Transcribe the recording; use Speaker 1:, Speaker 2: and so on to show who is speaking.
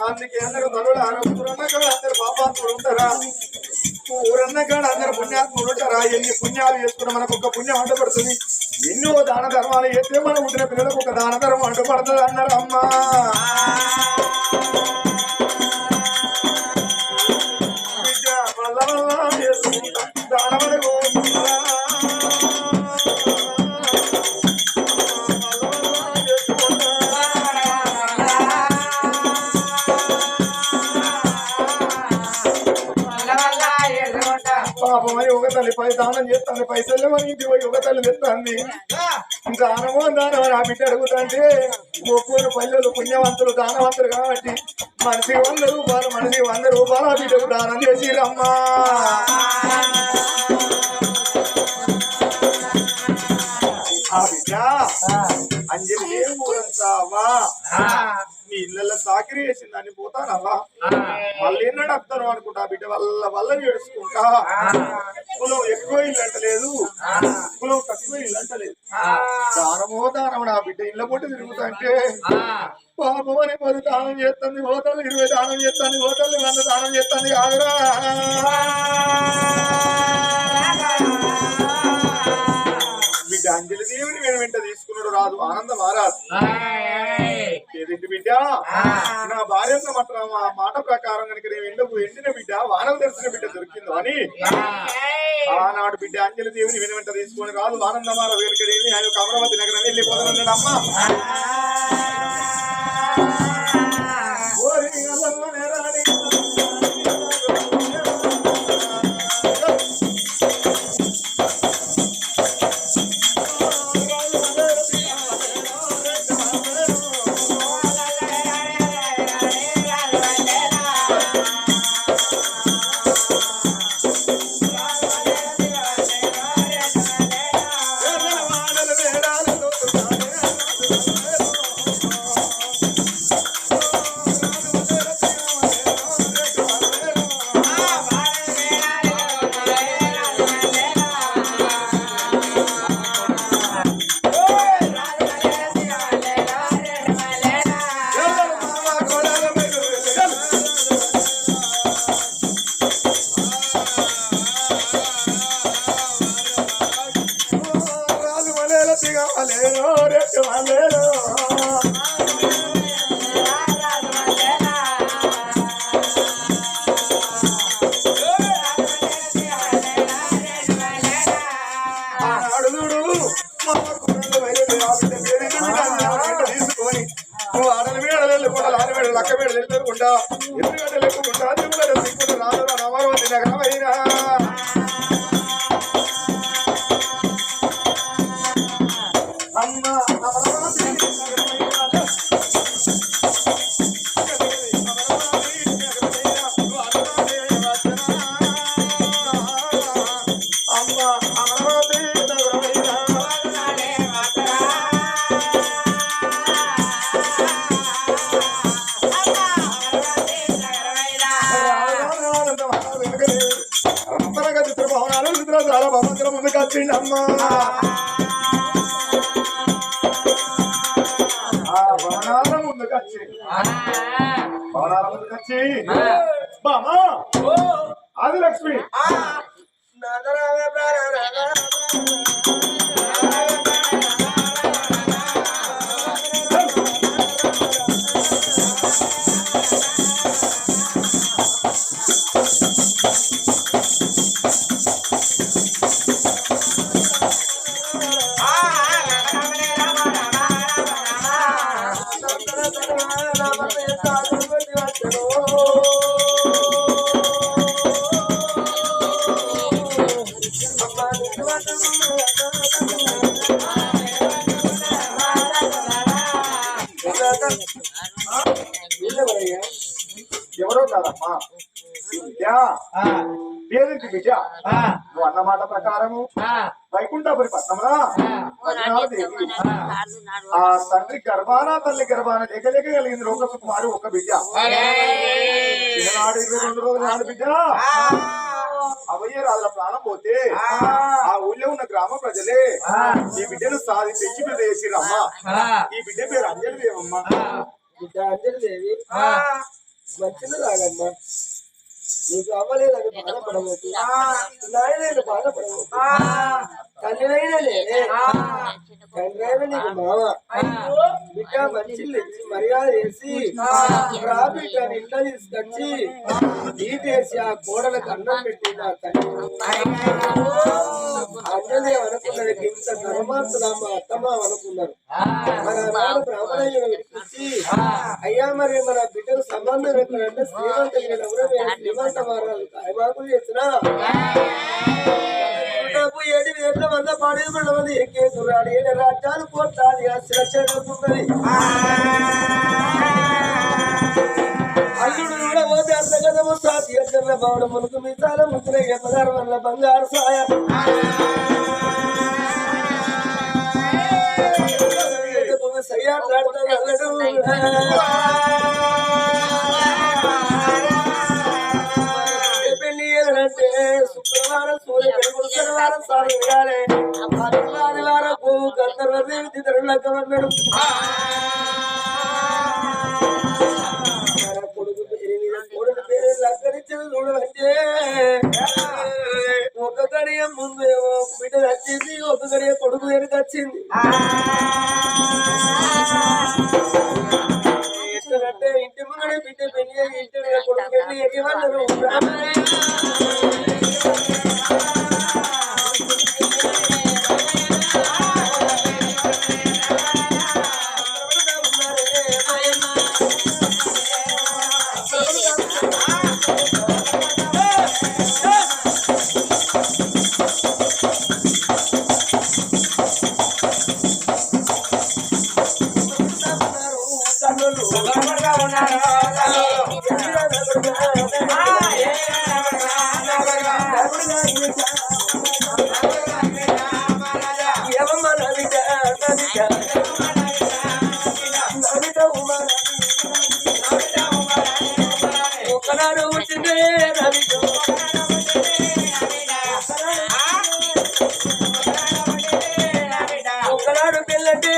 Speaker 1: అందుకే అందరూ తరువులు ఆరోగ్యులన్న కాడ అందరు పాపాత్ములు ఉంటారా ఊరన్న కాడ అందరు పుణ్యాత్ములు ఉంటారా ఎన్ని పుణ్యాలు చేసుకున్న మనకు ఒక పుణ్యం అంటపడుతుంది ఎన్నో దాన ధర్మాలు చేస్తే మనం ఉంటున్న పిల్లలకు ఒక దాన ధర్మం అంటపడుతుంది అన్నారు అమ్మా దానవరకు పాపమని ఒక తల్లి దానం చేస్తాను పైసలు మన ఇంటికి పోయి ఒక తల్లి తెస్తాంది దానమో దానమని ఆ బిడ్డ అడుగుతాంటే ఒక్కొరు పల్లెలు పుణ్యవంతులు దానవంతులు కాబట్టి మనిషికి 100 రూపాయలు మనిషికి 100 రూపాయలు ఆ బిడ్డకు దానం చేసిరమ్మా ఆ బిడ్డ అంజలి ఏం ఊరంతావా నీ ఇళ్ళ సాకిరి చేసింది అని పోతానవా మళ్ళీ ఎన్నడూ వస్తాను అనుకుంటా బిడ్డ వల్ల ఏడుచుకుంటా కులం ఎక్కువ ఇల్లు అంటలేదు కులం తక్కువ ఇల్లు అంటలేదు దానమో దానం నా బిడ్డ ఇళ్ళ పొట్టి తిరుగుతా అంటే పాపం అని 10 దానం చేస్తుంది హోటల్ 20 దానం చేస్తుంది హోటల్ 100 దానం చేస్తుంది కాదురా బిడ్డ అంజలి దేవుని వెంట తీసుకున్నాడు రాదు ఆనందం ఆరాదు ఏదేంటి బిడ్డ నా భార్య మాట ప్రకారం కనుక నేను ఎండిన బిడ్డ వానలు తెలిసిన బిడ్డ దొరికిందో అని ఆనాడు బిడ్డ అంజలి దేవుని వెంట తీసుకొని రాదు ఆనందమార వేరుకడేమి ఆయన అమరావతి నగరం వెళ్ళిపోతానన్నాడు అమ్మ లక్క మీద వెళ్ళకుండా ఎందుకంటే లేకుండా రాదు అమరావతి నగరం అయినా అమ్మ అమరావతి అమ్మ అమరావతి నగరం అయినా చాలా భవంతుల ముందుకు వచ్చిండి అమ్మా భవనాల ముందుకు వచ్చి బామా ఆదిలక్ష్మి ఎవరో కాదమ్మా ఏదేంటి బిడ్డ నువ్వు అన్నమాట ప్రకారము వైకుంఠపురి పట్నంలో ఆ తండ్రి గర్భాన తల్లి గర్భాన లేక కలిగింది లోకసుకుమారి ఒక బిడ్డ చిన్ననాడు 22 రోజుల నాడు బిడ్డ అవయ్య రాజుల ప్రాణం పోతే ఆ ఊళ్ళో ఉన్న గ్రామ ప్రజలే ఈ బిడ్డను సాధి పెంచి పెద్ద చేసిరమ్మా. ఈ బిడ్డ పేరు అంజలి దేవమ్మా.
Speaker 2: బిడ్డ అంజలి దేవి మంచిది లాగమ్మా. నీకు అవ్వలేదని బాధపడవచ్చు, నాయన బాధపడవచ్చు. తల్లినైనా నేనే, తండ్రి అయినా నీకు మామ. బిడ్డ మంచిది మర్యాద చేసి రా బిడ్డ ఇంట్లో తీసుకొచ్చి నీటేసి ఆ కోడలకు అన్నం పెట్టి నా తల్లి అంజలి అనుకున్నది. ఇంత ధర్మార్థులు మా అత్తమ్మ అనుకున్నారు. మన నాడు బ్రాహ్మణయ్య వినిపించి అయ్యా మరి మన బిడ్డకు సంబంధం ఎక్కడంటే శ్రీమంత శ్రీమంత మహారాజు కాయమాకులు చేసిన 7 వంద పాడేది 2 మంది ఎక్కే కుర్రాడు 7 రాజ్యాలు కోట్లాది ఆశిరక్షకున్నది. అల్లుడు కూడా పోతే అర్థగతము సాతి అర్థంలో భవనం మునుకు మిసాల ముద్ర 16 వల్ల బంగారు సాయం సయ్యాట్లాడుతాడు అల్లడు. పెళ్లి శుక్రవారం సూర్య పెరుగుడు శనివారం సాగు వేయాలి. ఆదివారం పువ్వు గంధర్వదేవి తరులకమన్నాడు. కొడుకు పేరు లక్కడిచ్చింది చూడవంటే ఒక గడియ ముందు ఏమో బిడ్డ వచ్చింది, ఒక గడియ కొడుకు వెనుక వచ్చింది. ఎట్లంటే ఇంటి ముందు బిడ్డ పెళ్లి ఇంటి కొడుకు పెళ్లి ఎగివన్నారు. ఒకనాడు పుట్టిందే ఒకనాడు పిల్లటే